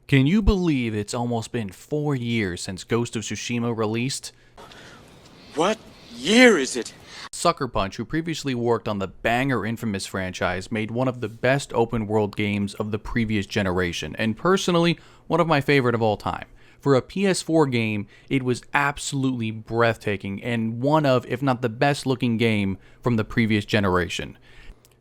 Can you believe it's almost been 4 years since Ghost of Tsushima released? What year is it? Sucker Punch, who previously worked on the banger Infamous franchise, made one of the best open world games of the previous generation, and personally, one of my favorite of all time. For a PS4 game, it was absolutely breathtaking and one of, if not the best looking game from the previous generation.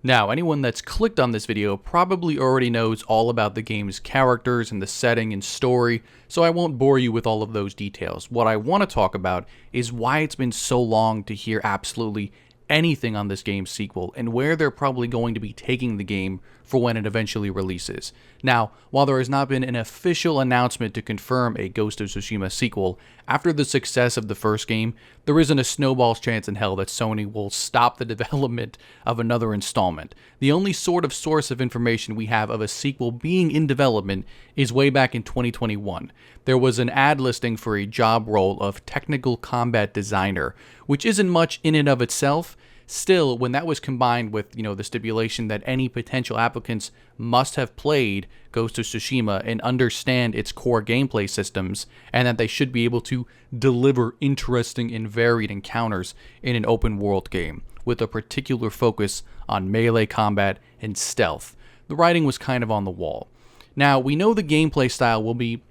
Now, anyone that's clicked on this video probably already knows all about the game's characters and the setting and story, so I won't bore you with all of those details. What I want to talk about is why it's been so long to hear absolutely anything on this game's sequel, and where they're probably going to be taking the game for when it eventually releases. Now, while there has not been an official announcement to confirm a Ghost of Tsushima sequel, after the success of the first game, there isn't a snowball's chance in hell that Sony will stop the development of another installment. The only sort of source of information we have of a sequel being in development is way back in 2021. There was an ad listing for a job role of technical combat designer, which isn't much in and of itself. Still, when that was combined with, the stipulation that any potential applicants must have played Ghost of Tsushima and understand its core gameplay systems, and that they should be able to deliver interesting and varied encounters in an open world game, with a particular focus on melee combat and stealth, the writing was kind of on the wall. Now, we know the gameplay style will be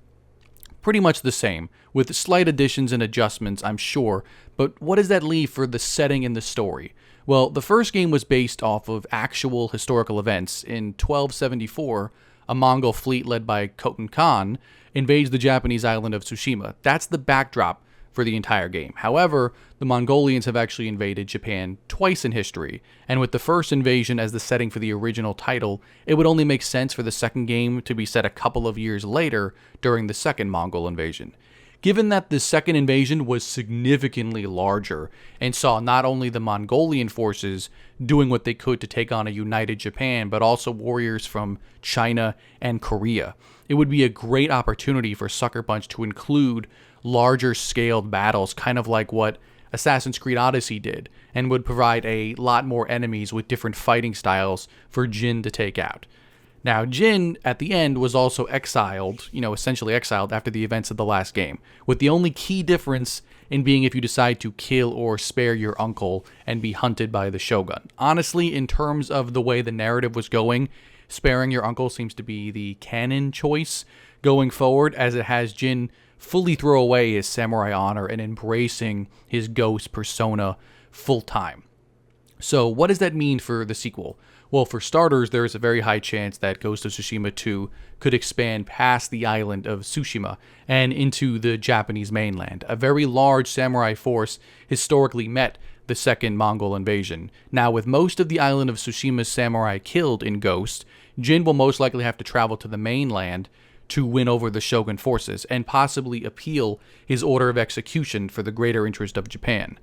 pretty much the same, with slight additions and adjustments, I'm sure, but what does that leave for the setting and the story? Well, the first game was based off of actual historical events. In 1274, a Mongol fleet led by Khotan Khan invades the Japanese island of Tsushima. That's the backdrop for the entire game. However, the Mongolians have actually invaded Japan twice in history, and with the first invasion as the setting for the original title, it would only make sense for the second game to be set a couple of years later during the second Mongol invasion. Given that the second invasion was significantly larger and saw not only the Mongolian forces doing what they could to take on a united Japan, but also warriors from China and Korea, it would be a great opportunity for Sucker Punch to include larger scaled battles, kind of like what Assassin's Creed Odyssey did, and would provide a lot more enemies with different fighting styles for Jin to take out. Now, Jin, at the end, was also exiled, essentially exiled after the events of the last game, with the only key difference in being if you decide to kill or spare your uncle and be hunted by the Shogun. Honestly, in terms of the way the narrative was going, sparing your uncle seems to be the canon choice going forward, as it has Jin fully throw away his samurai honor and embracing his ghost persona full time. So what does that mean for the sequel? Well, for starters, there is a very high chance that Ghost of Tsushima 2 could expand past the island of Tsushima and into the Japanese mainland. A very large samurai force historically met the second Mongol invasion. Now, with most of the island of Tsushima's samurai killed in Ghost, Jin will most likely have to travel to the mainland to win over the Shogun forces and possibly appeal his order of execution for the greater interest of Japan.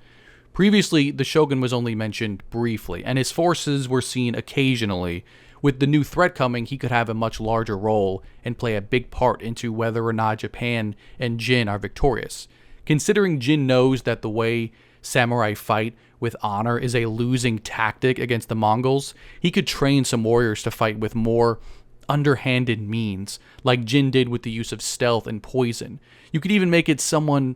Previously, the Shogun was only mentioned briefly, and his forces were seen occasionally. With the new threat coming, he could have a much larger role and play a big part into whether or not Japan and Jin are victorious. Considering Jin knows that the way samurai fight with honor is a losing tactic against the Mongols, he could train some warriors to fight with more underhanded means, like Jin did with the use of stealth and poison. You could even make it someone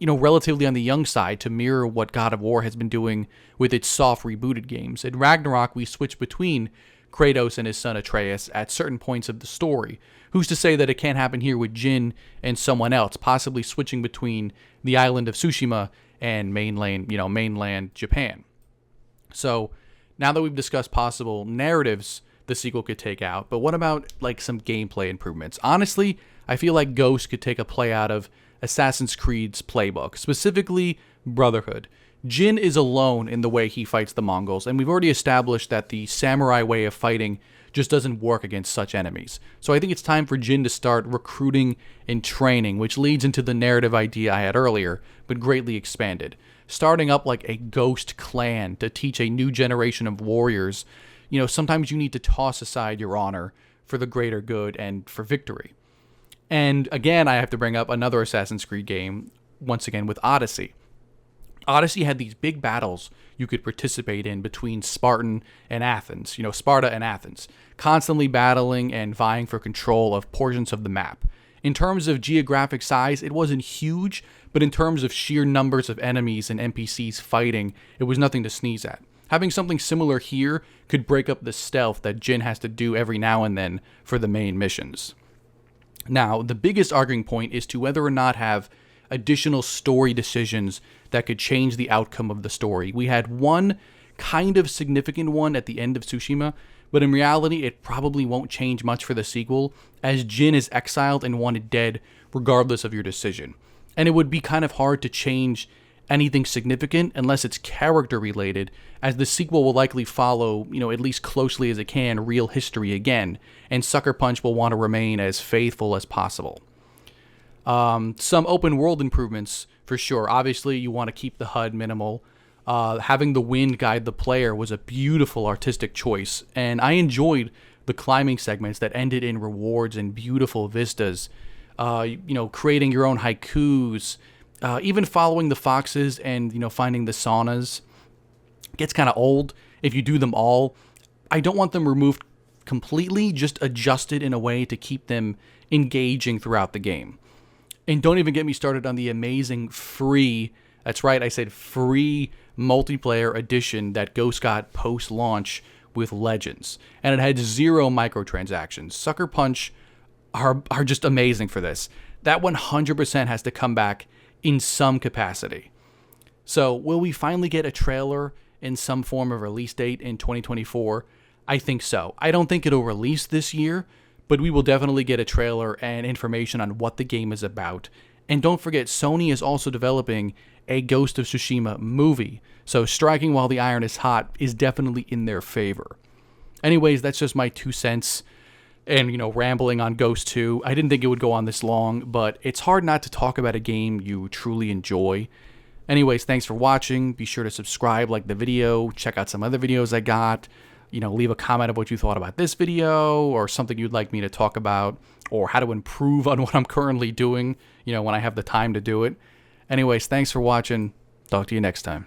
relatively on the young side to mirror what God of War has been doing with its soft rebooted games. In Ragnarok, we switch between Kratos and his son Atreus at certain points of the story. Who's to say that it can't happen here with Jin and someone else, possibly switching between the island of Tsushima and mainland Japan. So, now that we've discussed possible narratives the sequel could take out, but what about some gameplay improvements? Honestly, I feel like Ghost could take a play out of Assassin's Creed's playbook, specifically Brotherhood. Jin is alone in the way he fights the Mongols, and we've already established that the samurai way of fighting just doesn't work against such enemies. So I think it's time for Jin to start recruiting and training, which leads into the narrative idea I had earlier, but greatly expanded. Starting up like a ghost clan to teach a new generation of warriors, sometimes you need to toss aside your honor for the greater good and for victory. And again, I have to bring up another Assassin's Creed game, once again with Odyssey. Odyssey had these big battles you could participate in between Sparta and Athens, constantly battling and vying for control of portions of the map. In terms of geographic size, it wasn't huge, but in terms of sheer numbers of enemies and NPCs fighting, it was nothing to sneeze at. Having something similar here could break up the stealth that Jin has to do every now and then for the main missions. Now, the biggest arguing point is to whether or not have additional story decisions that could change the outcome of the story. We had one kind of significant one at the end of Tsushima, but in reality, it probably won't change much for the sequel, as Jin is exiled and wanted dead regardless of your decision. And it would be kind of hard to change anything significant unless it's character related, as the sequel will likely follow, at least closely as it can, real history again, and Sucker Punch will want to remain as faithful as possible. Some open world improvements for sure. Obviously, you want to keep the HUD minimal. Having the wind guide the player was a beautiful artistic choice, and I enjoyed the climbing segments that ended in rewards and beautiful vistas. Creating your own haikus, even following the foxes and finding the saunas gets kind of old if you do them all. I don't want them removed completely, just adjusted in a way to keep them engaging throughout the game. And don't even get me started on the amazing free, that's right, I said free multiplayer edition that Ghost got post-launch with Legends. And it had 0 microtransactions. Sucker Punch are just amazing for this. That 100% has to come back in some capacity. So will we finally get a trailer in some form of release date in 2024? I think so. I don't think it'll release this year, but we will definitely get a trailer and information on what the game is about. And don't forget, Sony is also developing a Ghost of Tsushima movie, so striking while the iron is hot is definitely in their favor. Anyways, that's just my 2 cents and, rambling on Ghost 2. I didn't think it would go on this long, but it's hard not to talk about a game you truly enjoy. Anyways, thanks for watching. Be sure to subscribe, like the video, check out some other videos I got. Leave a comment of what you thought about this video or something you'd like me to talk about or how to improve on what I'm currently doing, when I have the time to do it. Anyways, thanks for watching. Talk to you next time.